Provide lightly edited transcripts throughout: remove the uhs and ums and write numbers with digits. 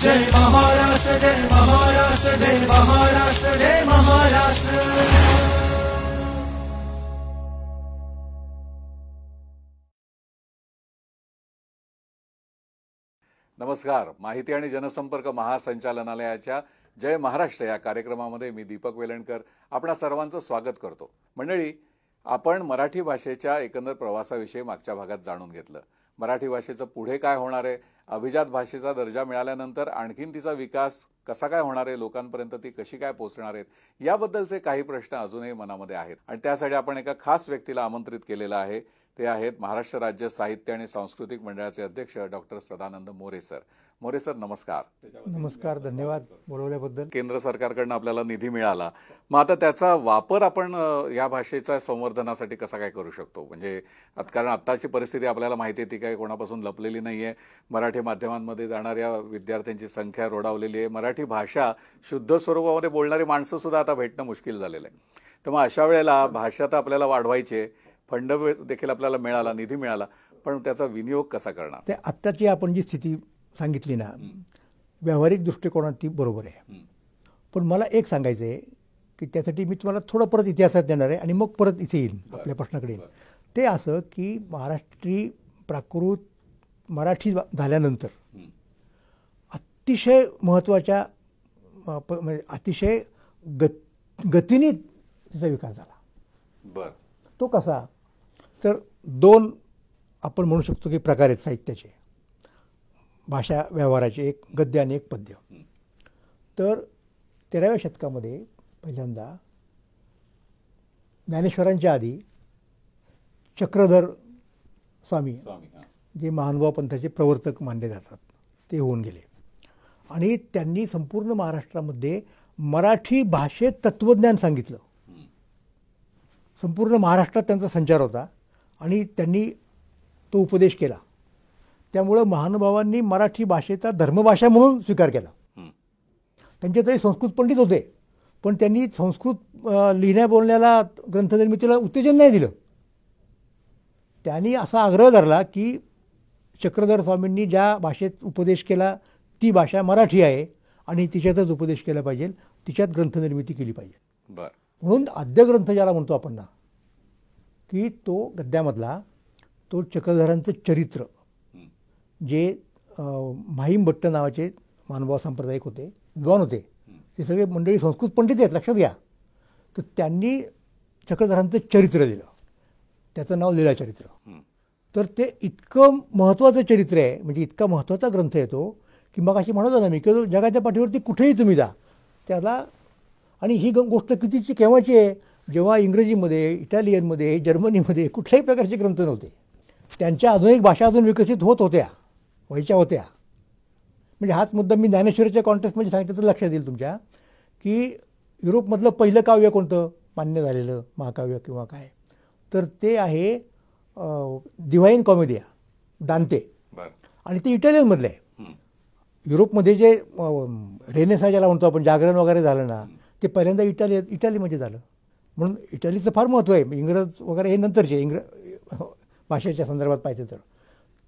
जय महाराष्ट्र, जय महाराष्ट्र, जय महाराष्ट्र, जय महाराष्ट्र. नमस्कार. माहिती आणि जनसंपर्क महासंचालनालयाच्या जय महाराष्ट्र या कार्यक्रमामध्ये मी दीपक वेलणकर आपणा सर्वांचं स्वागत करतो. मंडळी, आपण मराठी भाषेच्या एकंदर प्रवासाविषयी मागच्या भागात जाणून घेतलं. मराठी भाषेचं पुढे काय होणार आहे, अभिजात भाषेचा दर्जा मिळाल्यानंतर आणखीन तिचा विकास कसा काय होणार आहे, लोकांपर्यंत ती कशी काय पोहोचणार आहेत, याबद्दलचे काही प्रश्न अजूनही मनामध्ये आहेत. आणि त्यासाठी आपण एका खास व्यक्तीला आमंत्रित केलेलं आहे. ते आहेत महाराष्ट्र राज्य साहित्य आणि सांस्कृतिक मंडळाचे अध्यक्ष doctor Sadanand More sir. More sir, नमस्कार. नमस्कार, धन्यवाद बोलवल्याबद्दल. केंद्र सरकारकडून आपल्याला निधी मिळाला, मग आता त्याचा वापर आपण या भाषेच्या संवर्धनासाठी कसा काय करू शकतो? म्हणजे कारण आत्ताची परिस्थिती आपल्याला माहिती आहे, ती काही कोणापासून लपलेली नाहीये. मराठी माध्यमांमध्ये जाणाऱ्या विद्यार्थ्यांची संख्या रोडावलेली आहे. मराठी भाषा शुद्ध स्वरूपामध्ये बोलणारी माणसं सुद्धा आता भेटणं मुश्किल झालेलं आहे. तर मग अशा वेळेला भाषा तर आपल्याला वाढवायची, फंड देखील आपल्याला मिळाला, निधी मिळाला, पण त्याचा विनियोग कसा करणार? ते आत्ताची आपण जी स्थिती सांगितली ना, व्यावहारिक दृष्टिकोनात ती बरोबर आहे. पण मला एक सांगायचं आहे की त्यासाठी मी तुम्हाला थोडं परत इतिहासात देणार आहे आणि मग परत इथे येईल आपल्या प्रश्नाकडे येईल. ते असं की महाराष्ट्री प्राकृत मराठी झाल्यानंतर अतिशय महत्त्वाच्या अतिशय गतीने त्याचा विकास झाला. बरं. तो कसा? तर दोन आपण म्हणू शकतो की प्रकार आहेत साहित्याचे, भाषा व्यवहाराचे, एक गद्य आणि एक पद्य. तर 13व्या शतकामध्ये पहिल्यांदा ज्ञानेश्वरांच्या आधी चक्रधर स्वामी, जे महानुभाव पंथाचे प्रवर्तक मानले जातात, ते होऊन गेले. आणि त्यांनी संपूर्ण महाराष्ट्रामध्ये मराठी भाषेत तत्त्वज्ञान सांगितलं. संपूर्ण महाराष्ट्रात त्यांचा संचार होता आणि त्यांनी तो उपदेश केला. त्यामुळं महानुभावांनी मराठी भाषेचा धर्मभाषा म्हणून स्वीकार केला. त्यांचे तरी संस्कृत पंडित होते, पण त्यांनी संस्कृत लिहिण्या बोलण्याला, ग्रंथनिर्मितीला उत्तेजन नाही दिलं. त्यांनी असा आग्रह धरला की चक्रधर स्वामींनी ज्या भाषेत उपदेश केला ती भाषा मराठी आहे आणि तिच्यातच उपदेश केला पाहिजे, तिच्यात ग्रंथनिर्मिती केली पाहिजे. बरं. म्हणून आद्यग्रंथ ज्याला म्हणतो आपण ना, की तो गद्यामधला तो चक्रधरांचं चरित्र, जे माहीम भट्ट नावाचे महानुभाव सांप्रदायिक होते, विद्वान होते, ते सगळे मंडळी संस्कृत पंडित आहेत, लक्षात घ्या. तर त्यांनी चक्रधरांचं चरित्र दिलं, त्याचं नाव लीळाचरित्र. तर ते इतकं महत्त्वाचं चरित्र आहे, म्हणजे इतका महत्त्वाचा ग्रंथ आहे तो, की मग अशी म्हणत ना मी की जगाच्या पाठीवरती कुठेही तुम्ही जा त्याला. आणि ही गोष्ट कितीची केव्हाची आहे, जेव्हा इंग्रजीमध्ये, इटालियनमध्ये, जर्मनीमध्ये कुठल्याही प्रकारचे ग्रंथ नव्हते. त्यांच्या आधुनिक भाषा अजून विकसित व्हायच्या होत्या. म्हणजे हाच मुद्दा मी ज्ञानेश्वरीच्या कॉन्टेक्स्टमध्ये सांगितलं तर लक्षात येईल तुमच्या, की युरोपमधलं पहिलं काव्य कोणतं मान्य झालेलं, महाकाव्य किंवा काय, तर ते आहे डिव्हाइन कॉमेडिया, दांते. आणि ते इटालियनमधलं आहे. युरोपमध्ये जे रेनेसा ज्याला म्हणतो आपण, जागरण वगैरे झालं ना, ते पहिल्यांदा इटालीमध्ये झालं. म्हणून इटालीचं फार महत्त्व आहे. इंग्रज वगैरे हे नंतरचे भाषेच्या संदर्भात पाहिजे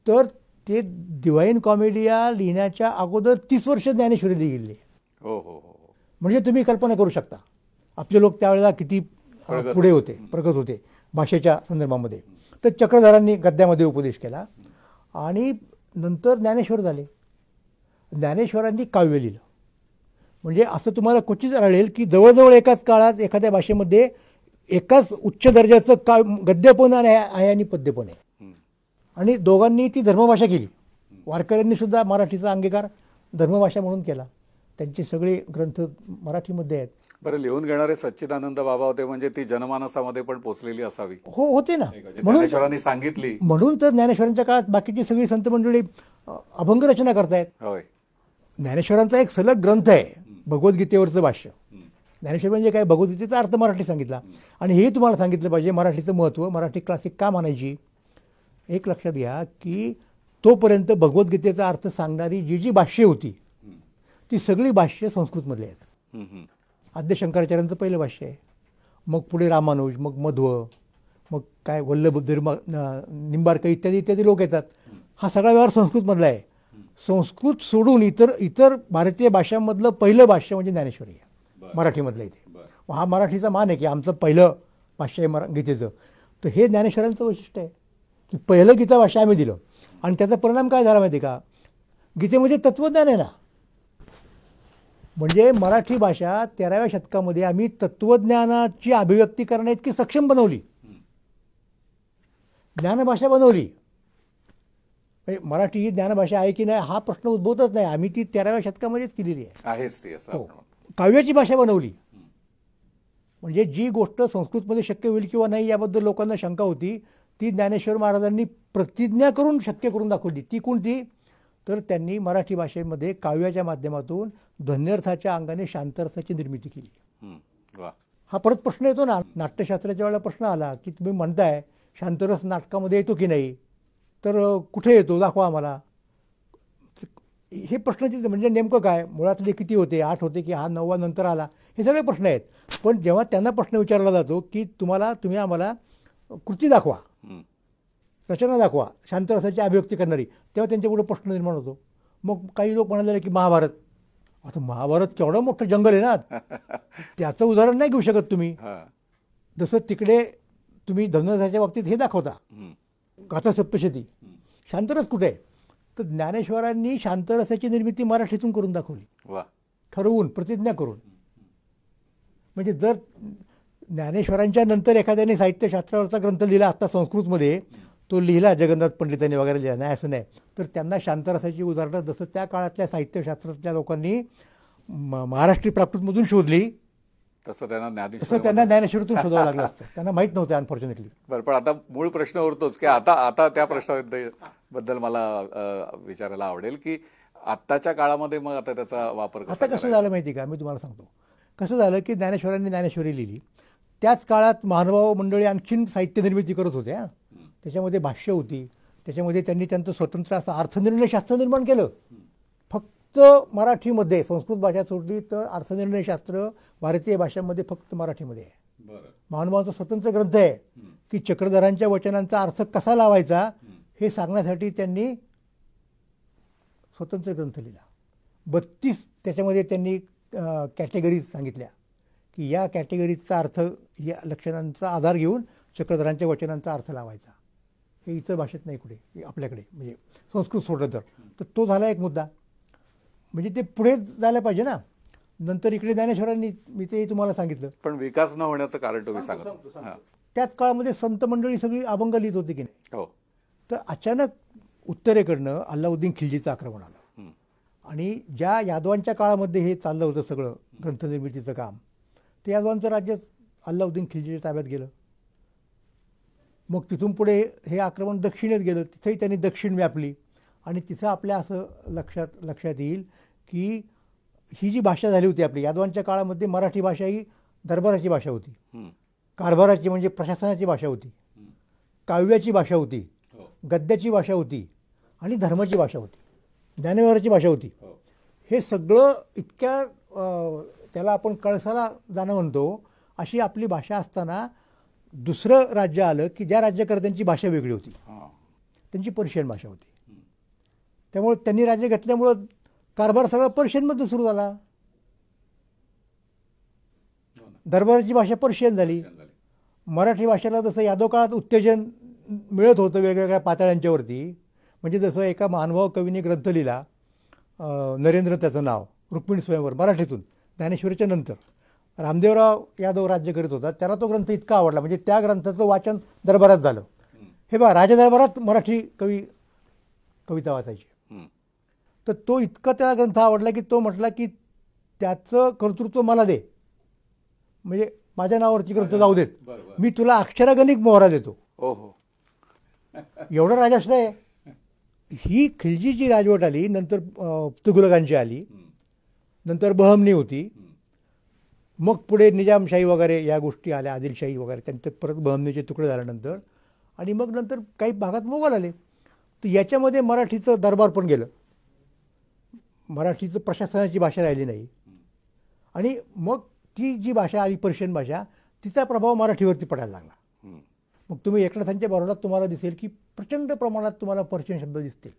तर ते डिव्हाइन कॉमेडिया लिहिण्याच्या अगोदर 30 वर्ष ज्ञानेश्वरी लिहिली. हो हो हो. म्हणजे तुम्ही कल्पना करू शकता आपले लोक त्यावेळेला किती पुढे होते, प्रगत होते भाषेच्या संदर्भामध्ये. तर चक्रधरांनी गद्यामध्ये उपदेश केला आणि नंतर ज्ञानेश्वर झाले. ज्ञानेश्वरांनी काव्य लिहिलं. म्हणजे असं तुम्हाला क्वचित आढळेल की जवळजवळ एकाच काळात एखाद्या भाषेमध्ये एकाच उच्च दर्जाचं गद्य पण आहे आणि पद्य पण आहे. आणि दोघांनी ती धर्मभाषा केली. वारकऱ्यांनी सुद्धा मराठीचा अंगीकार धर्मभाषा म्हणून केला. त्यांचे सगळे ग्रंथ मराठीमध्ये आहेत. बरं, लिहून घेणारे सच्चिदानंद बाबा होते, म्हणजे ती जनमानसामध्ये पण पोहोचलेली असावी. हो, होते ना. ज्ञानेश्वरांनी सांगितली म्हणून तर ज्ञानेश्वरांच्या काळात बाकीची सगळी संत मंडळी अभंग रचना करतायत. होय. ज्ञानेश्वरांचा एक सलग ग्रंथ आहे भगवद्गीतेवरचं भाष्य. ज्ञानेश्वर म्हणजे काय, भगवद्गीतेचा अर्थ मराठी सांगितला. आणि हेही तुम्हाला सांगितलं पाहिजे मराठीचं महत्त्व, मराठी क्लासिक का मानायची. एक लक्षात घ्या की तोपर्यंत भगवद्गीतेचा अर्थ सांगणारी जी जी भाष्य होती ती सगळी भाष्य संस्कृतमधली आहेत. आद्य शंकराचार्यांचं पहिलं भाष्य आहे, मग पुढे रामानुज, मग मध्व, मग काय वल्लभ, निंबार्क इत्यादी इत्यादी लोक येतात. हा सगळा व्यवहार संस्कृतमधला आहे. संस्कृत सोडून इतर इतर भारतीय भाषांमधलं पहिलं भाष्य म्हणजे ज्ञानेश्वरी आहे मराठीमधलं इथे. हा मराठीचा मान आहे की आमचं पहिलं भाष्य आहे गीतेचं. तर हे ज्ञानेश्वरांचं वैशिष्ट्य आहे की पहिलं गीता भाष्य आम्ही दिलं. आणि त्याचा परिणाम काय झाला माहिती का, गीतेमध्ये तत्त्वज्ञान आहे ना. म्हणजे मराठी भाषा 13व्या शतकामध्ये आम्ही तत्त्वज्ञानाची अभिव्यक्ती करण्याइतकी सक्षम बनवली, ज्ञानभाषा बनवली. मराठी ही ज्ञानभाषा आहे की नाही हा प्रश्न उद्भवतच नाही. आम्ही ती 13व्या शतकामध्येच केलेली आहेच ती असं हो. आपण म्हणतो. काव्याची भाषा बनवली. म्हणजे जी गोष्ट संस्कृतमध्ये शक्य होईल किंवा नाही याबद्दल लोकांना शंका होती, ती ज्ञानेश्वर महाराजांनी प्रतिज्ञा करून शक्य करून दाखवली. ती कोणती, तर त्यांनी मराठी भाषेमध्ये काव्याच्या माध्यमातून ध्वन्यर्थाच्या अंगाने शांतार्थाची निर्मिती केली. वा. हा परत प्रश्न येतो ना, नाट्यशास्त्राच्या वेळेला प्रश्न आला की तुम्ही म्हणताय शांतरस नाटकामध्ये येतो की नाही, तर कुठे येतो दाखवा आम्हाला. हे प्रश्नाचे म्हणजे नेमकं काय, मुळातले किती होते, 8 होते की हा 9वा नंतर आला, हे सगळे प्रश्न आहेत. पण जेव्हा त्यांना प्रश्न विचारला जातो की तुम्ही आम्हाला कृती दाखवा, रचना दाखवा शांतरसाची अभिव्यक्ती करणारी, तेव्हा त्यांच्यापुढे प्रश्न निर्माण होतो. मग काही लोक म्हणाले की महाभारत. आता महाभारत केवढं मोठं जंगल आहे ना, त्याचं उदाहरण नाही घेऊ शकत तुम्ही. जसं तिकडे तुम्ही धनुर्धाच्या बाबतीत हे दाखवता गाथा सप्तशती, शांतरस कुठे आहे, तर ज्ञानेश्वरांनी शांतरसाची निर्मिती मराठीतून करून दाखवली, ठरवून प्रतिज्ञा करून. म्हणजे जर ज्ञानेश्वरांच्या नंतर एखाद्याने साहित्यशास्त्रावरचा ग्रंथ लिहिला आता संस्कृतमध्ये, तो लिहिला जगन्नाथ पंडितांनी वगैरे लिहिला नाही असं नाही, तर त्यांना शांतरसाची उदाहरणं जसं त्या काळातल्या साहित्यशास्त्रातल्या लोकांनी महाराष्ट्री प्राकृतमधून शोधली, तसं त्यांना ज्ञानेश्वरीतून शोधावं लागलं असतं. त्यांना माहीत नव्हतं अनफॉर्च्युनेटली. बरं, पण आता मूळ प्रश्न उरतोच की आता त्या प्रश्नाबद्दल मला विचारायला आवडेल की आत्ताच्या काळामध्ये मग आता त्याचा वापर आता कसं झालं माहिती का, मी तुम्हाला सांगतो. कसं झालं की ज्ञानेश्वरांनी ज्ञानेश्वरी लिहिली, त्याच काळात महानुभाव मंडळी आणखीन साहित्य निर्मिती करत होत्या. त्याच्यामध्ये भाष्य होती, त्याच्यामध्ये त्यांनी त्यांचं स्वतंत्र असं अर्थनिर्णयशास्त्र निर्माण केलं. फक्त मराठीमध्ये, संस्कृत भाषा सोडली तर अर्थनिर्णयशास्त्र भारतीय भाषांमध्ये फक्त मराठीमध्ये आहे. महानुभावांचा स्वतंत्र ग्रंथ आहे की चक्रधरांच्या वचनांचा अर्थ कसा लावायचा हे सांगण्यासाठी त्यांनी स्वतंत्र ग्रंथ लिहिला. 32 त्याच्यामध्ये त्यांनी कॅटेगरीज सांगितल्या की या कॅटेगरीजचा अर्थ, या लक्षणांचा आधार घेऊन चक्रधरांच्या वचनांचा अर्थ लावायचा. हे इतर भाषेत नाही कुठे आपल्याकडे, म्हणजे संस्कृत सोडलं तर तो झाला एक मुद्दा. म्हणजे ते पुढे जायला पाहिजे ना. नंतर इकडे ज्ञानेश्वरांनी, मी ते तुम्हाला सांगितलं. पण विकास न होण्याचं कारण तुम्ही सांगा. त्याच काळामध्ये संत मंडळी सगळी अभंग लिहित होती की नाही. हो. तर अचानक उत्तरेकडनं अल्लाउद्दीन खिल्जीचं आक्रमण आलं आणि ज्या यादवांच्या काळामध्ये हे चाललं होतं सगळं ग्रंथनिर्मितीचं काम, ते यादवांचं राज्य अल्लाउद्दीन खिल्जीच्या ताब्यात गेलं. मग तिथून पुढे हे आक्रमण दक्षिणेत गेलं, तिथेही त्यांनी दक्षिण व्यापली आणि तिथं आपल्या असं लक्षात येईल की ही जी भाषा झाली होती आपली यादवांच्या काळामध्ये, मराठी भाषा ही दरबाराची भाषा होती, कारभाराची म्हणजे प्रशासनाची भाषा होती, काव्याची भाषा होती, गद्याची भाषा होती आणि धर्माची भाषा होती, ज्ञानव्यवहाराची भाषा होती. हे सगळं इतक्या त्याला आपण कळसाला जाणं म्हणतो अशी आपली भाषा असताना दुसरं राज्य आलं की ज्या राज्यकर्त्यांची भाषा वेगळी होती, त्यांची पर्शियन भाषा होती. त्यामुळे त्यांनी राज्य घेतल्यामुळं कारभार सगळा पर्शियनमध्ये सुरू झाला. दरबाराची भाषा पर्शियन झाली. मराठी भाषेला जसं यादव काळात उत्तेजन मिळत होतं वेगवेगळ्या पातळ्यांच्यावरती, म्हणजे जसं एका महानुभाव कवीने ग्रंथ लिहिला, नरेंद्र त्याचं नाव, रुक्मिणी स्वयंवर, मराठीतून ज्ञानेश्वरीच्या नंतर रामदेवराव यादव राज्य करीत होता, त्याला तो ग्रंथ इतका आवडला, म्हणजे त्या ग्रंथाचं वाचन दरबारात झालं. हे बघा, राजदरबारात मराठी कविता वाचायची. तर तो इतका त्याला ग्रंथ आवडला की तो म्हटला की त्याचं कर्तृत्व मला दे, म्हणजे माझ्या नावावरती ग्रंथ जाऊ देत, मी तुला अक्षरागणिक मोहरा देतो. एवढं राजाश्रय. ही खिलजीची राजवट आली, नंतर तुघलकांची आली, नंतर बहमनी होती, मग पुढे निजामशाही वगैरे या गोष्टी आल्या, आदिलशाही वगैरे, त्यांचं परत बहमनीचे तुकडे झाल्यानंतर, आणि मग नंतर काही भागात मोगल आले. तर याच्यामध्ये मराठीचं दरबार पण गेलं, मराठीचं प्रशासनाची भाषा राहिली नाही. आणि मग ती जी भाषा आली पर्शियन भाषा, तिचा प्रभाव मराठीवरती पडायला लागला. मग तुम्ही एकनाथांच्या बरोबर तुम्हाला दिसेल की प्रचंड प्रमाणात तुम्हाला पर्शियन शब्द दिसतील.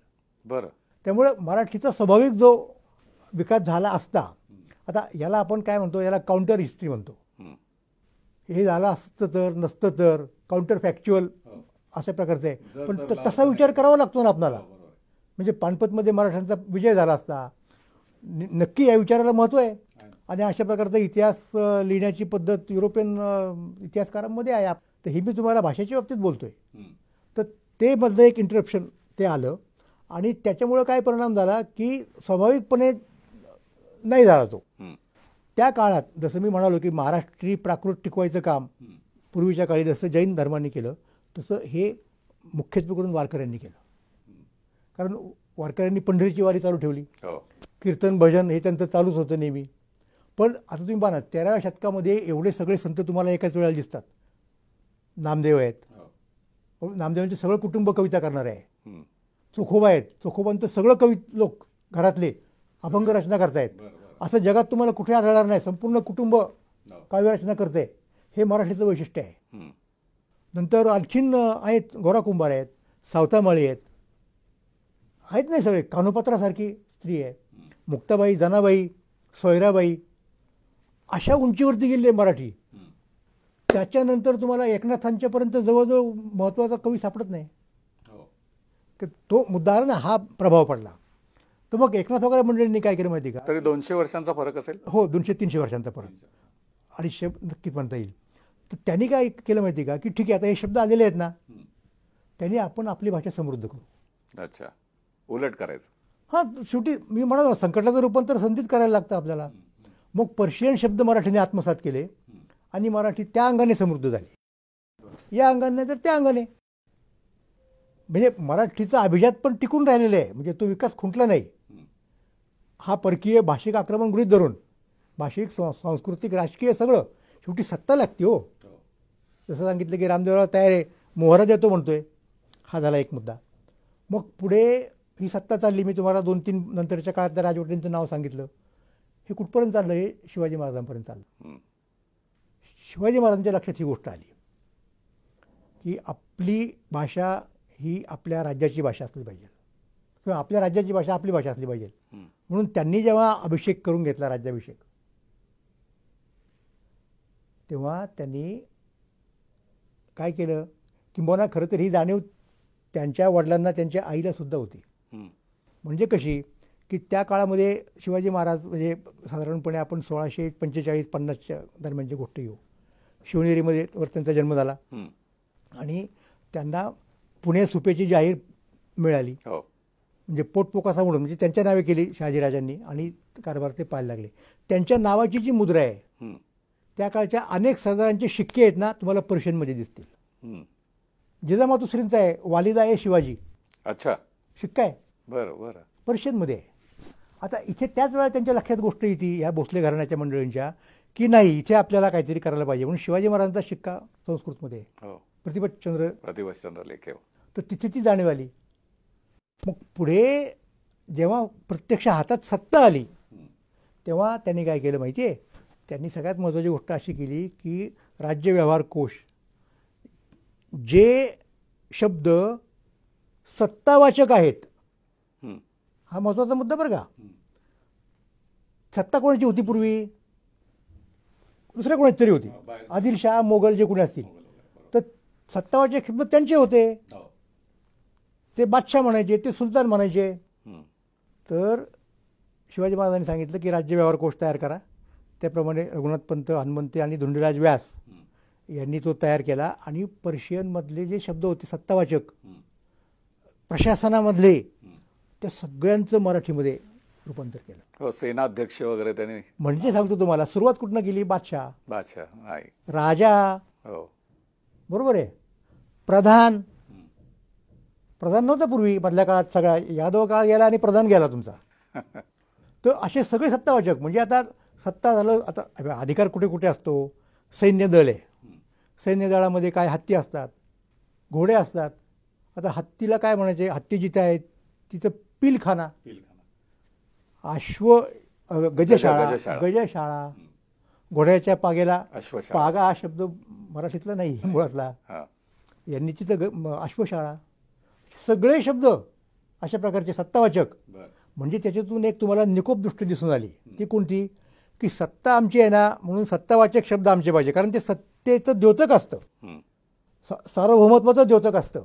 बरं. त्यामुळे मराठीचा स्वाभाविक जो विकास झाला असता, आता याला आपण काय म्हणतो, याला काउंटर हिस्ट्री म्हणतो. हे झालं असतं तर, नसतं तर, काउंटर फॅक्च्युअल अशा प्रकारचं आहे. पण तसा विचार करावा लागतो ना आपल्याला. म्हणजे पानिपतमध्ये मराठ्यांचा विजय झाला असता, नक्की या विचाराला महत्त्व आहे. आणि अशा प्रकारचा इतिहास लिहिण्याची पद्धत युरोपियन इतिहासकारांमध्ये आहे. तर ही मी तुम्हाला भाषेच्या बाबतीत बोलतोय. तर ते मधलं एक इंटरप्शन ते आलं आणि त्याच्यामुळं काय परिणाम झाला की स्वाभाविकपणे नाही झाला तो. त्या काळात जसं मी म्हणालो की महाराष्ट्री प्राकृत टिकवायचं काम पूर्वीच्या काळी जसं जैन धर्माने केलं तसं हे मुख्यत्वे करून वारकऱ्यांनी केलं. कारण वारकऱ्यांनी पंढरीची वारी चालू ठेवली, कीर्तन भजन हे त्यांचं चालूच होतं नेहमी. पण आता तुम्ही पाहा ना, 13व्या शतकामध्ये एवढे सगळे संत तुम्हाला एकाच वेळेला दिसतात. नामदेव आहेत, नामदेवांचे सगळं कुटुंब कविता करणारे आहे. चोखोबा आहेत, चोखोबांचं सगळं कवी लोक घरातले अभंग रचना करतायत. असं जगात तुम्हाला कुठे आढळणार नाही. संपूर्ण कुटुंब काव्यरचना करते. हे मराठीचं वैशिष्ट्य आहे. नंतर आणखीन आहेत, गोरा कुंभार आहेत, सावतामाळी आहेत नाही सगळे. कान्होपात्रासारखी स्त्री आहे, मुक्ताबाई, जनाबाई, सोयराबाई, अशा उंचीवरती गेले मराठी. त्याच्यानंतर तुम्हाला एकनाथांच्यापर्यंत जवळजवळ महत्त्वाचा कवी सापडत नाही. तो मुद्दा ना, हा प्रभाव पडला. तर मग एकनाथ वगैरे मंडळींनी काय केलं माहिती का? तरी 200 वर्षांचा फरक असेल. हो, 200-300 वर्षांचा फरक, 250 नक्कीच म्हणता येईल. तर त्यांनी काय केलं माहिती का की ठीक आहे, आता हे शब्द आलेले आहेत ना, त्यांनी आपण आपली भाषा समृद्ध करू. अच्छा, उलट करायचं. हां, शेवटी मी म्हणालो संकटाचं रूपांतर संधीत करायला लागतं आपल्याला. मग पर्शियन शब्द मराठीने आत्मसात केले आणि मराठी त्या अंगाने समृद्ध झाली. या अंगाने तर त्या अंगाने म्हणजे मराठीचा अभिजात पण टिकून राहिलेला आहे. म्हणजे तो विकास खुंटला नाही. हा परकीय भाषिक आक्रमण गृहीत धरून भाषिक, सांस्कृतिक, राजकीय सगळं शेवटी सत्ता लागते हो. जसं सांगितलं की रामदेवराव तयार आहे, मोहरा देतो म्हणतोय. हा झाला एक मुद्दा. मग पुढे ही सत्ता चालली. मी तुम्हाला 2-3 नंतरच्या काळातल्या राजवटींचं नाव सांगितलं. हे कुठपर्यंत चाललं? हे शिवाजी महाराजांपर्यंत चाललं. शिवाजी महाराजांच्या लक्षात ही गोष्ट आली की आपली भाषा ही आपल्या राज्याची भाषा असली पाहिजे किंवा आपल्या राज्याची भाषा आपली भाषा असली पाहिजे. म्हणून त्यांनी जेव्हा अभिषेक करून घेतला, राज्याभिषेक, तेव्हा त्यांनी काय केलं किंबहुना खरं तर ही जाणीव त्यांच्या वडिलांना, त्यांच्या आईला सुद्धा होती. म्हणजे कशी की त्या काळामध्ये शिवाजी महाराज म्हणजे साधारणपणे आपण 1645-50च्या दरम्यानची गोष्ट घेऊ. शिवनेरीमध्ये त्यांचा जन्म झाला आणि त्यांना पुणे सुपेची जाहीर मिळाली. म्हणजे पोटपोकासा म्हणून म्हणजे त्यांच्या नावे केली शहाजीराजांनी आणि कारभार ते पाहायला लागले. त्यांच्या नावाची जी मुद्रा आहे त्या काळच्या अनेक सरदारांचे शिक्के आहेत ना, तुम्हाला पर्शियनमध्ये दिसतील. जिजामातुश्रींचा आहे, वालिदा आहे शिवाजी. अच्छा, शिक्का आहे. बरं बरं, पर्शियनमध्ये आहे. आता इथे त्याच वेळा त्यांच्या लक्षात गोष्ट येते ह्या भोसले घराण्याच्या मंडळींच्या की नाही, इथे आपल्याला काहीतरी करायला पाहिजे. म्हणून शिवाजी महाराजांचा शिक्का संस्कृतमध्ये आहे, प्रतिपतचंद्र लेख. तर तिथे ती जाणीव आली. मग पुढे जेव्हा प्रत्यक्ष हातात सत्ता आली तेव्हा त्यांनी काय केलं माहिती आहे? त्यांनी सगळ्यात महत्त्वाची गोष्ट अशी केली की राज्य व्यवहार कोश, जे शब्द सत्तावाचक आहेत, हा महत्त्वाचा मुद्दा बरं का. सत्ता कोणाची होती पूर्वी? दुसऱ्या कोणाची तरी होती, आदिलशाह, मोगल जे कोणी असतील. तर सत्तावाचक शब्द त्यांचे होते. ते बादशाह म्हणायचे, ते सुलतान म्हणायचे. तर शिवाजी महाराजांनी सांगितलं की राज्य व्यवहार कोश तयार करा. त्याप्रमाणे रघुनाथ पंत, हनुमंते आणि धुंडीराज व्यास यांनी तो तयार केला. आणि पर्शियनमधले जे शब्द होते सत्तावाचक, प्रशासनामधले, त्या सगळ्यांचं मराठीमध्ये रूपांतर केलं. हो, सेनाध्यक्ष वगैरे त्यांनी. म्हणजे सांगतो तुम्हाला, सुरुवात कुठनं केली? बादशाह, राजा, बरोबर आहे, प्रधान. प्रधान नव्हता पूर्वी, मधल्या काळात सगळा यादव काळ गेला आणि प्रधान गेला तुमचा. तर असे सगळे सत्तावाचक. म्हणजे आता सत्ता झालं, आता अधिकार कुठे कुठे असतो? सैन्य दल आहे. सैन्य दलामध्ये काय हत्ती असतात, घोडे असतात. आता हत्तीला काय म्हणायचे? हत्ती जिथे आहेत तिथं पिलखाना, अश्व गजशाळा, घोड्याच्या पागेला पागा हा शब्द मराठीतला नाही मुळातला, यांनी तिथं अश्वशाळा. सगळे शब्द अशा प्रकारचे सत्तावाचक. बरं. म्हणजे त्याच्यातून एक तुम्हाला निकोप दृष्टी दिसून आली. ती कोणती? की सत्ता आमची आहे ना म्हणून सत्तावाचक शब्द आमचे पाहिजे, कारण ते सत्तेचं द्योतक असतं, हं. सार्वभौमत्वाचं द्योतक असतं.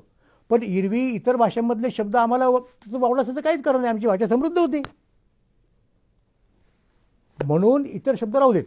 पण एरवी इतर भाषांमधले शब्द आम्हाला वावडाचं काहीच कारण नाही, आमची भाषा समृद्ध होती म्हणून इतर शब्द राहू देत,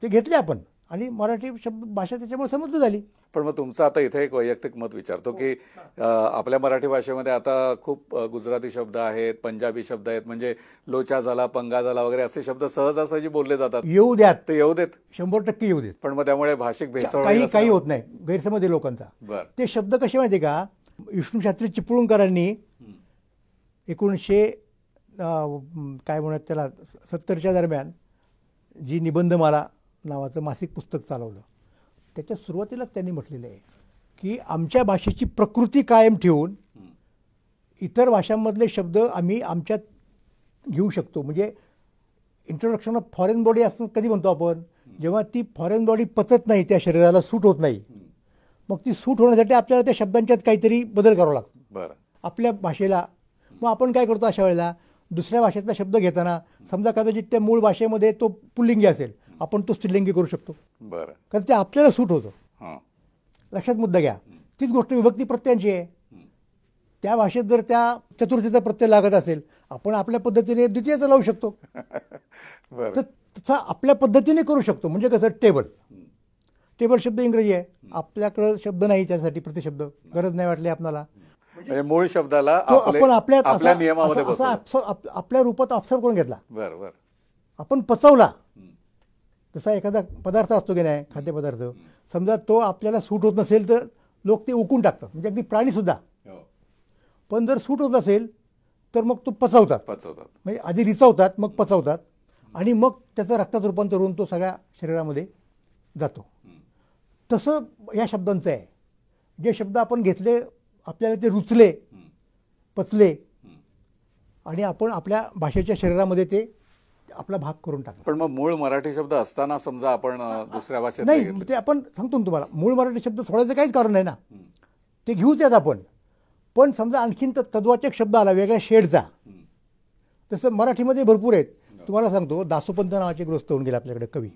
ते घेतले आपण आणि मराठी शब्द भाषा त्याच्यामुळे समृद्ध झाली. पण मग तुमचं आता इथे एक वैयक्तिक मत विचारतो की आपल्या मराठी भाषेमध्ये आता खूप गुजराती शब्द आहेत, पंजाबी शब्द आहेत, म्हणजे लोचा झाला, पंगा झाला वगैरे असे शब्द सहजासहजी बोलले जातात. येऊ द्यात, ते येऊ देत, 100% येऊ देत. पण मग त्यामुळे भाषिक भेसळ काही होत नाही, गैरसमज आहे लोकांचा. बरं. ते शब्द कसे माहिती आहे का? विष्णूशास्त्री चिपळूणकरांनी 1900 काय म्हणत त्याला 70च्या दरम्यान जी निबंधमाला नावाचं मासिक पुस्तक चालवलं, त्याच्या सुरुवातीलाच त्यांनी म्हटलेलं आहे की आमच्या भाषेची प्रकृती कायम ठेवून इतर भाषांमधले शब्द आम्ही आमच्यात घेऊ शकतो. म्हणजे इंट्रोडक्शन ऑफ फॉरेन बॉडी असं कधी म्हणतो आपण, जेव्हा ती फॉरेन बॉडी पचत नाही, त्या शरीराला सूट होत नाही, मग ती सूट होण्यासाठी आपल्याला त्या शब्दांच्यात काहीतरी बदल करावा लागतो. बरं. आपल्या भाषेला मग आपण काय करतो अशा वेळेला, दुसऱ्या भाषेतला शब्द घेताना समजा कदाचित त्या मूळ भाषेमध्ये तो पुल्लिंगी असेल, आपण तो स्त्रीलिंगी करू शकतो. बरं. कारण ते आपल्याला सूट होतं. हां. लक्षात मुद्दा घ्या. तीच गोष्ट विभक्ती प्रत्ययांची आहे. त्या भाषेत जर त्या चतुर्थीचा प्रत्यय लागत असेल, आपण आपल्या पद्धतीने द्वितीयाचा लावू शकतो. बरं. तर तसा आपल्या पद्धतीने करू शकतो. म्हणजे कसं, टेबल, टेबल शब्द इंग्रजी आहे, आपल्याकडं शब्द नाही त्यासाठी प्रतिशब्द, गरज नाही वाटली आपल्याला, म्हणजे मूळ शब्दाला तो आपण आपल्या नियमामध्ये बसवलं. आपल्या रूपात ऑब्झर्व करून घेतला, बरं बरं, आपण पचवला. जसा एखादा पदार्थ असतो की नाही, खाद्यपदार्थ, समजा तो आपल्याला सूट होत नसेल तर लोक ते उकून टाकतात, म्हणजे अगदी प्राणीसुद्धा. पण जर सूट होत असेल तर मग तो पचवतात, म्हणजे आधी रिचवतात मग पचवतात आणि मग त्याचं रक्तात रूपांतर होऊन तो सगळ्या शरीरामध्ये जातो. तसं या शब्दांचं आहे. जे शब्द आपण घेतले, आपल्याला ते रुचले, पचले आणि आपण आपल्या भाषेच्या शरीरामध्ये ते आपला भाग करून टाकला. पण मग मूळ मराठी शब्द असताना समजा आपण दुसऱ्या भाषेत नाही, ते आपण सांगतो ना तुम्हाला, मूळ मराठी शब्द सोडायचं काहीच कारण नाही ना, ते घेऊच आहेत आपण. पण समजा आणखीन तद्वाचक शब्द आला वेगळ्या शेडचा, तसं मराठीमध्ये भरपूर आहेत. तुम्हाला सांगतो, दासोपंत नावाचे ग्रस्त होऊन गेले आपल्याकडे कवी,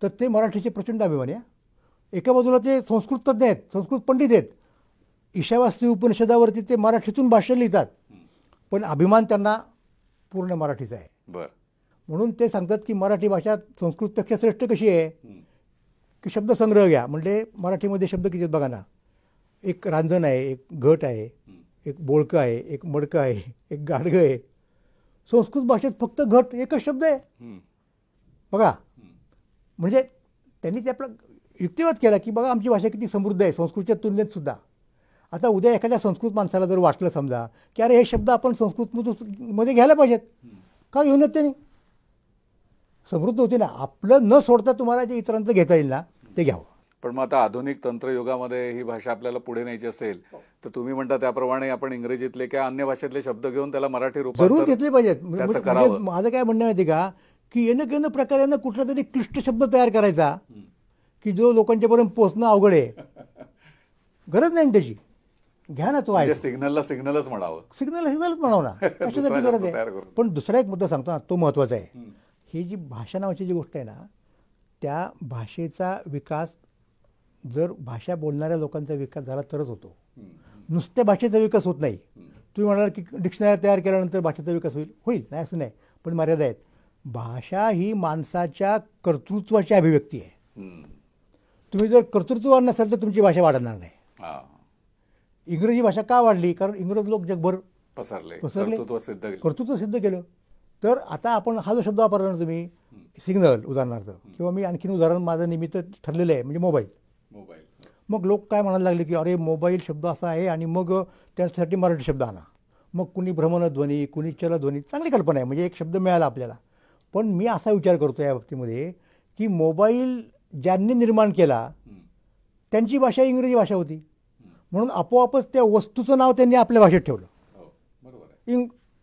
तर ते मराठीचे प्रचंड अभिमानी आहे. एका बाजूला ते संस्कृत तज्ज्ञ आहेत, संस्कृत पंडित आहेत, ईशावास्ती उपनिषदावरती ते मराठीतून भाष्य लिहितात, पण अभिमान त्यांना पूर्ण मराठीचा आहे. बरं. म्हणून ते सांगतात की मराठी भाषा संस्कृतपेक्षा श्रेष्ठ कशी आहे, की शब्दसंग्रह घ्या. म्हणजे मराठीमध्ये शब्द किती आहेत बघा ना, एक रांजण आहे, एक घट आहे, एक बोळकं आहे, एक मडकं आहे, एक गाडगं आहे. संस्कृत भाषेत फक्त घट एकच शब्द आहे बघा. म्हणजे त्यांनी ते आपला युक्तिवाद केला की बघा आमची भाषा किती समृद्ध आहे संस्कृतच्या तुलनेत सुद्धा. आता उद्या एखाद्या संस्कृत माणसाला जर वाटलं समजा की अरे हे शब्द आपण संस्कृतमध्ये घ्यायला पाहिजेत, का घेऊन येत त्यांनी, समृद्ध होते ना. आपलं न सोडता तुम्हाला जे इतरांचं घेता येईल ना ते घ्यावं. पण मग आता आधुनिक तंत्रयुगामध्ये ही भाषा आपल्याला पुढे न्यायची असेल तर तुम्ही म्हणता त्याप्रमाणे आपण इंग्रजीतले किंवा अन्य भाषेतले शब्द घेऊन त्याला मराठी रूपात जरूर घेतले पाहिजेत. म्हणजे माझं काय म्हणणं माहिती का, की येणं प्रकारे कुठला तरी क्लिष्ट शब्द तयार करायचा की जो लोकांच्यापर्यंत पोहोचणं अवघड आहे. गरज नाही त्याची, घ्या ना तो आहे. सिग्नलच म्हणावं, सिग्नलच म्हणावं ना, कशासाठी गरज आहे. पण दुसरा एक मुद्दा सांगतो ना, तो महत्त्वाचा आहे. ही जी भाषा नावाची जी गोष्ट आहे ना, त्या भाषेचा विकास जर भाषा बोलणाऱ्या लोकांचा विकास झाला तरच होतो. नुसत्या भाषेचा विकास होत नाही. तुम्ही म्हणाल की डिक्शनरी तयार केल्यानंतर भाषेचा विकास होईल नाही असं नाही, पण मर्यादा आहेत. भाषा ही माणसाच्या कर्तृत्वाची अभिव्यक्ती आहे. तुम्ही जर कर्तृत्ववान नसाल तर तुमची भाषा वाढणार नाही. इंग्रजी भाषा का वाढली, कारण इंग्रज लोक जगभर पसरले, कर्तृत्व सिद्ध केलं. तर आता आपण हा जो शब्द वापरला ना तुम्ही, सिग्नल उदाहरणार्थ, किंवा मी आणखीन उदाहरण माझं निमित्त ठरलेलं आहे म्हणजे मोबाईल. मग लोक काय म्हणायला लागले की अरे मोबाईल शब्द असा आहे आणि मग त्यासाठी मराठी शब्द आणा. मग कुणी भ्रमणध्वनी, कुणी चलध्वनी, चांगली कल्पना आहे, म्हणजे एक शब्द मिळाला आपल्याला. पण मी असा विचार करतो या बाबतीमध्ये की मोबाईल ज्यांनी निर्माण केला त्यांची भाषा इंग्रजी भाषा होती, म्हणून आपोआपच त्या वस्तूचं नाव त्यांनी आपल्या भाषेत ठेवलं,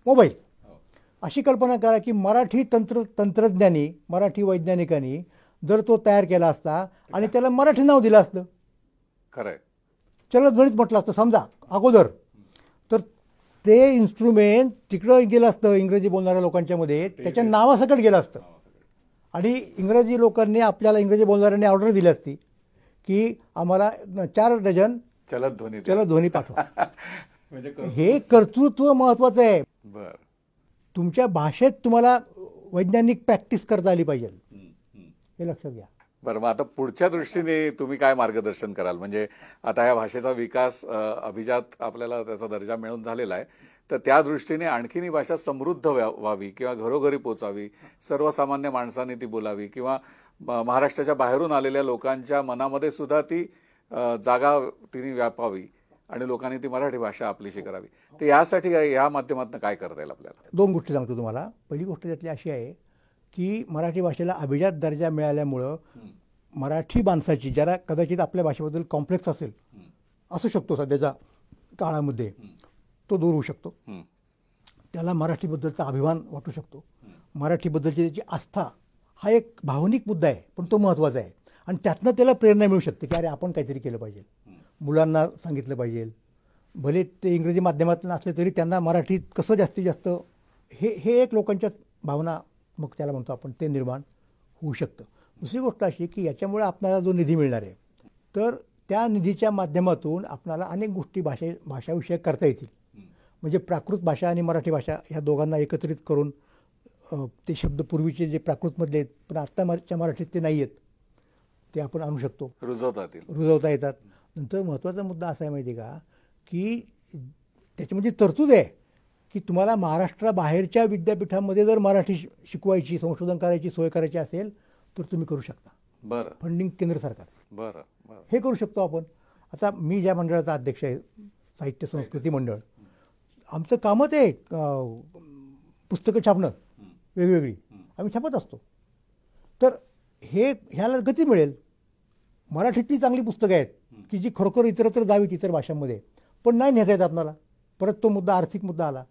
मोबाईल. अशी कल्पना करा की मराठी तंत्रज्ञानी, मराठी वैज्ञानिकांनी जर तो तयार केला असता आणि त्याला मराठी नाव दिलं असतं, खरंय, चलध्वनीच म्हटलं असतं समजा अगोदर, तर ते इन्स्ट्रुमेंट तिकडं गेलं असतं इंग्रजी बोलणाऱ्या लोकांच्या मध्ये, त्याच्या नावासकट गेलं असतं. आणि इंग्रजी लोकांनी आपल्याला, इंग्रजी बोलणाऱ्यांनी ऑर्डर दिली असती की आम्हाला 4 डझन चलध्वनी पाठवा. म्हणजे हे कर्तृत्व महत्वाचं आहे. बर. तुमच्या भाषेत तुम्हाला वैज्ञानिक प्रॅक्टिस करता आली पाहिजे, हे लक्षात घ्या. बरं, मग आता पुढच्या दृष्टीने तुम्ही काय मार्गदर्शन कराल? म्हणजे आता या भाषेचा विकास अभिजात आपल्याला त्याचा दर्जा मिळून झालेला आहे, तर त्या दृष्टीने आणखीन ही भाषा समृद्ध व्हावी किंवा घरोघरी पोचावी, सर्वसामान्य माणसांनी ती बोलावी किंवा महाराष्ट्राच्या बाहेरून आलेल्या लोकांच्या मनामध्ये सुद्धा ती जागा तिने व्यापावी आणि लोकांनी ती मराठी भाषा आपलीशी करावी, तर यासाठी या माध्यमातून काय करता येईल आपल्याला? 2 गोष्टी सांगतो तुम्हाला. पहिली गोष्ट त्यातली अशी आहे की मराठी भाषेला अभिजात दर्जा मिळाल्यामुळं मराठी माणसाची, ज्याला कदाचित आपल्या भाषेबद्दल कॉम्प्लेक्स असू शकतो सध्याच्या काळामध्ये, तो दूर होऊ शकतो. त्याला मराठीबद्दलचा अभिमान वाटू शकतो. मराठीबद्दलची त्याची आस्था हा एक भावनिक मुद्दा आहे, पण तो महत्त्वाचा आहे. आणि त्यातनं त्याला प्रेरणा मिळू शकते की अरे आपण काहीतरी केलं पाहिजे, मुलांना सांगितलं पाहिजे. भले ते इंग्रजी माध्यमातून असले तरी त्यांना मराठीत कसं जास्तीत जास्त, हे एक लोकांच्या भावना, मग त्याला म्हणतो आपण, ते निर्माण होऊ शकतं. दुसरी गोष्ट अशी की याच्यामुळे आपल्याला जो निधी मिळणार आहे, तर त्या निधीच्या माध्यमातून आपल्याला अनेक गोष्टी भाषाविषयक करता येतील. म्हणजे प्राकृत भाषा आणि मराठी भाषा ह्या दोघांना एकत्रित करून ते शब्द पूर्वीचे जे प्राकृतमधले आहेत पण आत्ताच्या मराठीत ते नाही आहेत, ते आपण आणू शकतो, रुजवता येतात. नंतर महत्त्वाचा मुद्दा असा आहे माहिती आहे का, की त्याच्यामध्ये तरतूद आहे की तुम्हाला महाराष्ट्राबाहेरच्या विद्यापीठामध्ये जर मराठी शिकवायची, संशोधन करायची सोय करायची असेल तर तुम्ही करू शकता. बरं. फंडिंग केंद्र सरकार. बरं. हे करू शकतो आपण. आता मी ज्या मंडळाचा अध्यक्ष आहे, साहित्य संस्कृती मंडळ, आमचं कामच आहे पुस्तकं छापणं वेगवेगळी, आम्ही छापत असतो. तर ह्याला गती मिळेल. मराठीतली चांगली पुस्तकं आहेत की जी खरोखर इतरत्र जावीत इतर भाषांमध्ये, पण नाही नेता येत आपणाला. परत तो मुद्दा, आर्थिक मुद्दा आला.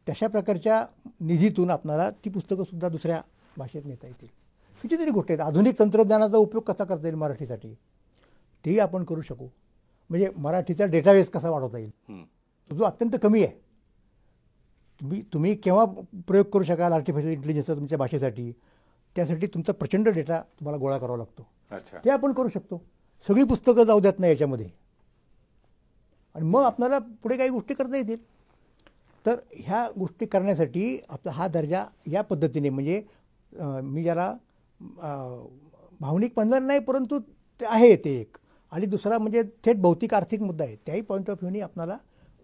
तशा प्रकारच्या निधीतून आपणाला ती पुस्तकंसुद्धा दुसऱ्या भाषेत नेता येतील. कितीतरी गोष्टी आहेत. आधुनिक तंत्रज्ञानाचा उपयोग कसा करता येईल मराठीसाठी, तेही आपण करू शकू. म्हणजे मराठीचा डेटाबेस कसा वाढवता येईल, जो अत्यंत कमी आहे. तुम्ही केव्हा प्रयोग करू शकाल आर्टिफिशियल इंटेलिजन्सचा तुमच्या भाषेसाठी, त्यासाठी तुमचा प्रचंड डेटा तुम्हाला गोळा करावा लागतो. ते आपण करू शकतो. सगळी पुस्तकं जाऊ देत नाही याच्यामध्ये, आणि मग आपल्याला पुढे काही गोष्टी करता येतील. तर ह्या गोष्टी करण्यासाठी आपला हा दर्जा या पद्धतीने, म्हणजे मी ज्याला भावनिक म्हणणार नाही, परंतु ते आहे ते एक. आणि दुसरा म्हणजे थेट भौतिक आर्थिक मुद्दा आहे, त्याही पॉईंट ऑफ व्ह्यूनी आपल्याला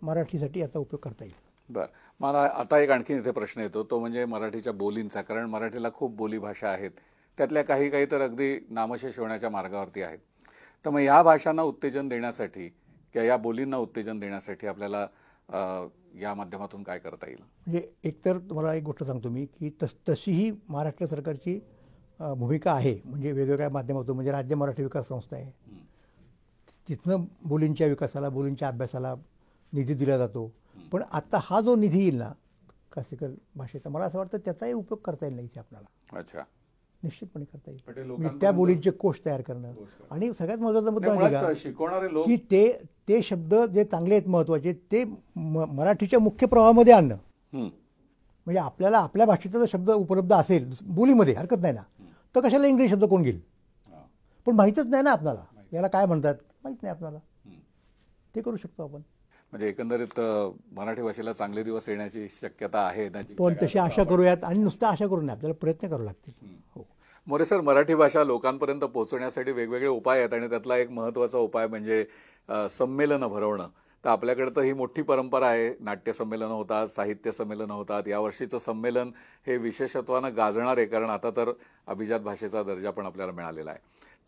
मराठीसाठी याचा उपयोग करता येईल. बरं, मला आता एक आणखीन इथे प्रश्न येतो, तो म्हणजे मराठीच्या बोलींचा. कारण मराठीला खूप बोली भाषा आहेत, त्यातल्या काही तर अगदी नामशेष होण्याच्या मार्गावरती आहेत. तर मग ह्या भाषांना उत्तेजन देण्यासाठी किंवा या बोलींना उत्तेजन देण्यासाठी आपल्याला या माध्यमातून काय करता येईल? म्हणजे एकतर तुम्हाला एक गोष्ट सांगतो मी की तशीही महाराष्ट्र सरकारची भूमिका आहे. म्हणजे वेगवेगळ्या माध्यमातून, म्हणजे राज्य मराठी विकास संस्था आहे, तिथनं बोलींच्या विकासाला, बोलींच्या अभ्यासाला निधी दिला जातो. पण आता हा जो निधी येईल ना क्लासिकल भाषेचा, मला असं वाटतं त्याचाही उपयोग करता येईल नाही आपल्याला. अच्छा, निश्चितपणे करता येईल. म्हणजे त्या बोलींचे कोश तयार करणं. आणि सगळ्यात महत्त्वाचा मुद्दा शिकवणारे लोक की ते शब्द जे चांगले आहेत, महत्त्वाचे, ते मराठीच्या मुख्य प्रवाहामध्ये आणणं. म्हणजे आपल्याला आपल्या भाषेचा जर शब्द उपलब्ध असेल बोलीमध्ये, हरकत नाही ना, तर कशाला इंग्रजी शब्द कोण घेईल? पण माहीतच नाही ना आपल्याला, याला काय म्हणतात माहीत नाही आपल्याला. ते करू शकतो आपण. म्हणजे एकंदरीत मराठी भाषेला चांगले दिवस येण्याची शक्यता आहे. पण तशी आशा करूयात, आणि नुसतं आशा करू नये, आपल्याला प्रयत्न करावे लागतील. हो मोरे सर, मराठी भाषा लोकांपर्यंत पोहोचवण्यासाठी वेगवेगळे उपाय आहेत, आणि त्यातला एक महत्त्वाचा उपाय म्हणजे संमेलनं भरवणं. तर आपल्याकडे तर ही मोठी परंपरा आहे. नाट्य संमेलनं होतात, साहित्य संमेलनं होतात. यावर्षीचं संमेलन हे विशेषत्वानं गाजणार आहे, कारण आता तर अभिजात भाषेचा दर्जा पण आपल्याला मिळालेला आहे.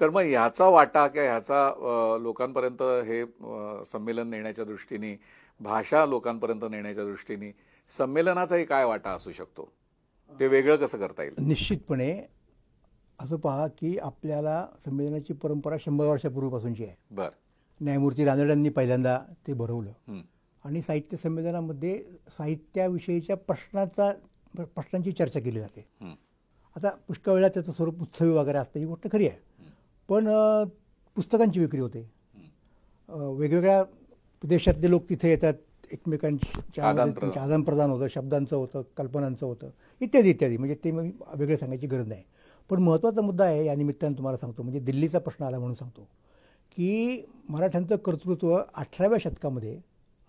तर मग ह्याचा वाटा किंवा ह्याचा लोकांपर्यंत हे संमेलन नेण्याच्या दृष्टीने, भाषा लोकांपर्यंत नेण्याच्या दृष्टीने संमेलनाचाही काय वाटा असू शकतो? ते वेगळं कसं करता येईल? निश्चितपणे असं पहा की आपल्याला संमेलनाची परंपरा 100 वर्षापूर्वीपासूनची आहे. बरं. न्यायमूर्ती रानडेंनी पहिल्यांदा ते भरवलं. आणि साहित्य संमेलनामध्ये साहित्याविषयीच्या प्रश्नांची चर्चा केली जाते. आता पुष्कळ वेळा त्याचं स्वरूप उत्सवी वगैरे असतं, ही गोष्ट खरी आहे. पण पुस्तकांची विक्री होते. वेगवेगळ्या देशातले लोक तिथे येतात, एकमेकांच्या आदान-प्रदान. त्यांचे आदानप्रदान होतं, शब्दांचं होतं, कल्पनांचं होतं, इत्यादी इत्यादी. म्हणजे ते मी वेगळे सांगायची गरज नाही. पण महत्त्वाचा मुद्दा आहे, या निमित्तानं तुम्हाला सांगतो, म्हणजे दिल्लीचा प्रश्न आला म्हणून सांगतो, की मराठ्यांचं कर्तृत्व 18व्या शतकामध्ये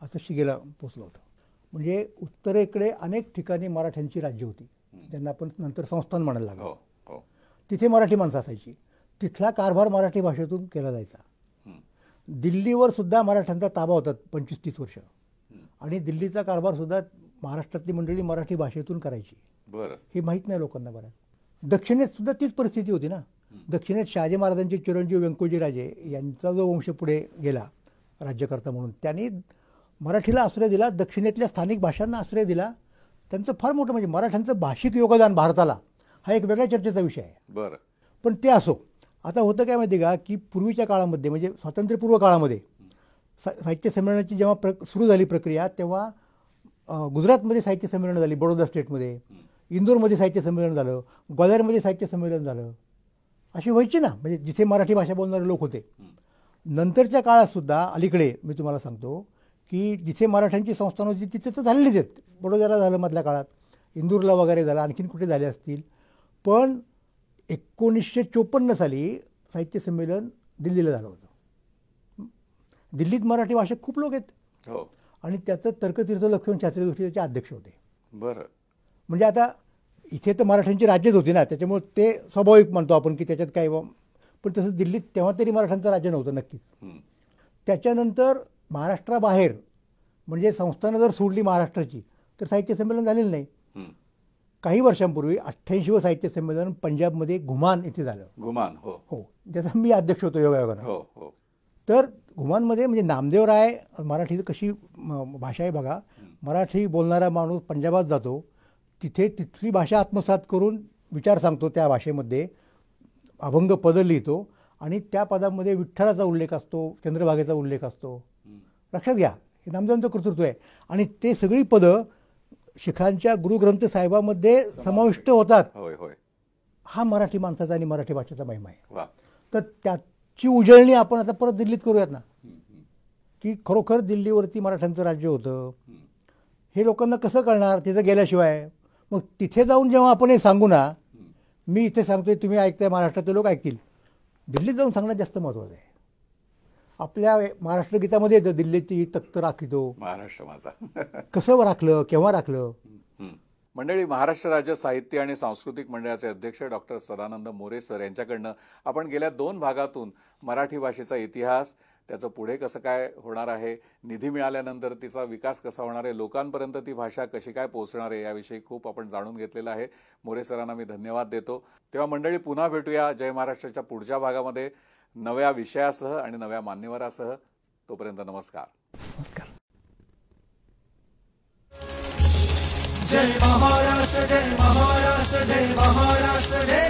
असं शिगेला पोचलं होतं. म्हणजे उत्तरेकडे अनेक ठिकाणी मराठ्यांची राज्य होती, ज्यांना आपण नंतर संस्थान म्हणायला लागलो. हो हो तिथे मराठी माणसं असायची. तिथला कारभार मराठी भाषेतून केला जायचा. दिल्लीवर सुद्धा मराठ्यांचा ताबा होता 25-30 वर्ष. आणि दिल्लीचा कारभार सुद्धा महाराष्ट्रातली मंडळी मराठी भाषेतून करायची. बरं. हे माहीत नाही लोकांना बऱ्याच. दक्षिणेत सुद्धा तीच परिस्थिती होती ना. दक्षिणेत शहाजी महाराजांचे चिरंजीव व्यंकोजी राजे यांचा जो वंश पुढे गेला राज्यकर्ता म्हणून, त्यांनी मराठीला आश्रय दिला, दक्षिणेतल्या स्थानिक भाषांना आश्रय दिला. त्यांचं फार मोठं म्हणजे मराठ्यांचं भाषिक योगदान भारताला हा एक वेगळ्या चर्चेचा विषय आहे. बरं. पण ते असो. आता होतं काय माहिती का, की पूर्वीच्या काळामध्ये म्हणजे स्वातंत्र्यपूर्व काळामध्ये साहित्य संमेलनाची जेव्हा सुरू झाली प्रक्रिया, तेव्हा गुजरातमध्ये साहित्य संमेलन झाली, बडोदा स्टेटमध्ये, इंदोरमध्ये साहित्य संमेलन झालं, ग्वाल्हेरमध्ये साहित्य संमेलन झालं. अशी व्हायची ना, म्हणजे जिथे मराठी भाषा बोलणारे लोक होते. नंतरच्या काळातसुद्धा अलीकडे मी तुम्हाला सांगतो की जिथे मराठ्यांची संस्थानं होती तिथे तर झालेलीच आहेत. बडोद्याला झालं मधल्या काळात, इंदूरला वगैरे झालं, आणखीन कुठे झाले असतील. पण 1954 साली साहित्य संमेलन दिल्लीला झालं होतं. दिल्लीत मराठी भाषक खूप लोक आहेत. हो. आणि त्याचं तर्कतीर्थ लक्ष्मण शास्त्री जोशी त्याचे अध्यक्ष होते. बरं. म्हणजे आता इथे तर मराठ्यांची राज्यच होती ना, त्याच्यामुळे ते स्वाभाविक म्हणतो आपण की त्याच्यात काय. पण तसं दिल्लीत तेव्हा तरी मराठ्यांचं राज्य नव्हतं नक्कीच. त्याच्यानंतर महाराष्ट्राबाहेर म्हणजे संस्थानं जर सोडली महाराष्ट्राची तर साहित्य संमेलन झालेलं नाही. काही वर्षांपूर्वी 88वं साहित्य संमेलन पंजाबमध्ये घुमान इथे झालं. घुमान. हो हो, ज्याचा मी अध्यक्ष होतो योगायोगानं. हो हो. तर घुमानमध्ये म्हणजे नामदेव राय, मराठी कशी भाषा आहे बघा. मराठी बोलणारा माणूस पंजाबात जातो, तिथे तिथली भाषा आत्मसात करून विचार सांगतो, त्या भाषेमध्ये अभंग पदं लिहितो आणि त्या पदामध्ये विठ्ठलाचा उल्लेख असतो, चंद्रभागेचा उल्लेख असतो. लक्षात घ्या, हे नामदेवांचं कर्तृत्व आहे. आणि ते सगळी पदं शिखांच्या गुरुग्रंथ साहेबामध्ये समाविष्ट होतात. होय होय. हा मराठी माणसाचा आणि मराठी भाषेचा महिमा आहे. वा. तर त्याची उजळणी आपण आता परत दिल्लीत करूयात ना, की खरोखर दिल्लीवरती मराठ्यांचं राज्य होतं. हे लोकांना कसं कळणार तिथं गेल्याशिवाय. मग तिथे जाऊन जेव्हा आपण हे सांगू ना, मी इथे सांगतोय, तुम्ही ऐकताय, महाराष्ट्रातले लोक ऐकतील. दिल्लीत जाऊन सांगणं जास्त महत्त्वाचं आहे. आपल्या महाराष्ट्र गीतामध्ये येतं, दिल्लीची तख्त राखितो, महाराष्ट्र माझा. कसं राखलं, केव्हा राखलं. मंडळी, महाराष्ट्र राज्य साहित्य आणि सांस्कृतिक मंडळाचे अध्यक्ष डॉक्टर सदानंद मोरे सर यांच्याकडनं आपण गेल्या 2 भागातून मराठी भाषेचा इतिहास, त्याचं पुढे कसं काय होणार आहे, निधी मिळाल्यानंतर तिचा विकास कसा होणार आहे, लोकांपर्यंत ती भाषा कशी काय पोहोचणार आहे, याविषयी खूप आपण जाणून घेतलेलं आहे. मोरे सरांना मी धन्यवाद देतो. तेव्हा मंडळी, पुन्हा भेटूया जय महाराष्ट्राच्या पुढच्या भागामध्ये नव्या विषयासह आणि नव्या मान्यवरासह. तोपर्यंत नमस्कार. नमस्कार. जय महाराष्ट्र, जय महाराष्ट्र, जय महाराष्ट्र, जय